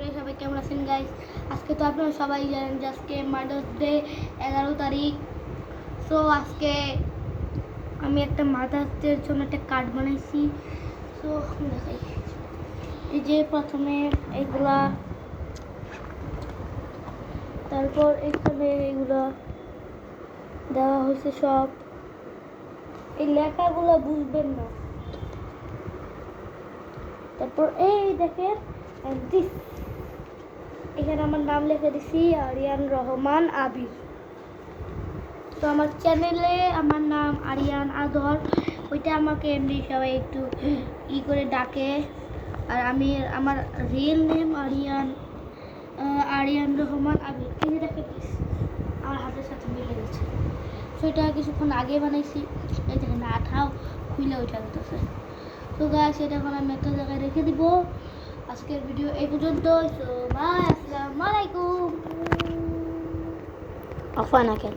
আপনারা সবাই কেমন আছেন গাইস? আজকে তো আপনারা সবাই জানেন যে আজকে মাদার্স ডে 11 তারিখ। সো আজকে আমি একটা মাদার্স ডের জন্য একটা কার্ড বানাইছি। সো দেখাই, এই যে প্রথমে এইগুলা, তারপর এখানে এইগুলা দেওয়া হয়েছে সব। এই লেখাগুলো বুঝবেন না। তারপর এই দেখেন এখানে আমার নাম লিখে দিছি আরিয়ান রহমান আবির। তো আমার চ্যানেলে আমার নাম আরিয়ান আদর, ওইটা আমাকে এমনি সবাই একটু করে ডাকে। আর আমি আমার রিয়েল নেম আরিয়ান রহমান আবির। এই যে দেখে আমার হাতের সাথে মিলে গেছে। সেটা কিছুক্ষণ আগে বানাইছি। এই দেখেন আঠাও খুলে ওইটা দিতেছে। তো গাইস, এটা এখন আমি একটা জায়গায় রেখে দিব। আজকের ভিডিও এই পর্যন্ত। সো বাই, আসসালামু আলাইকুম। আফওয়ান আঙ্কেল।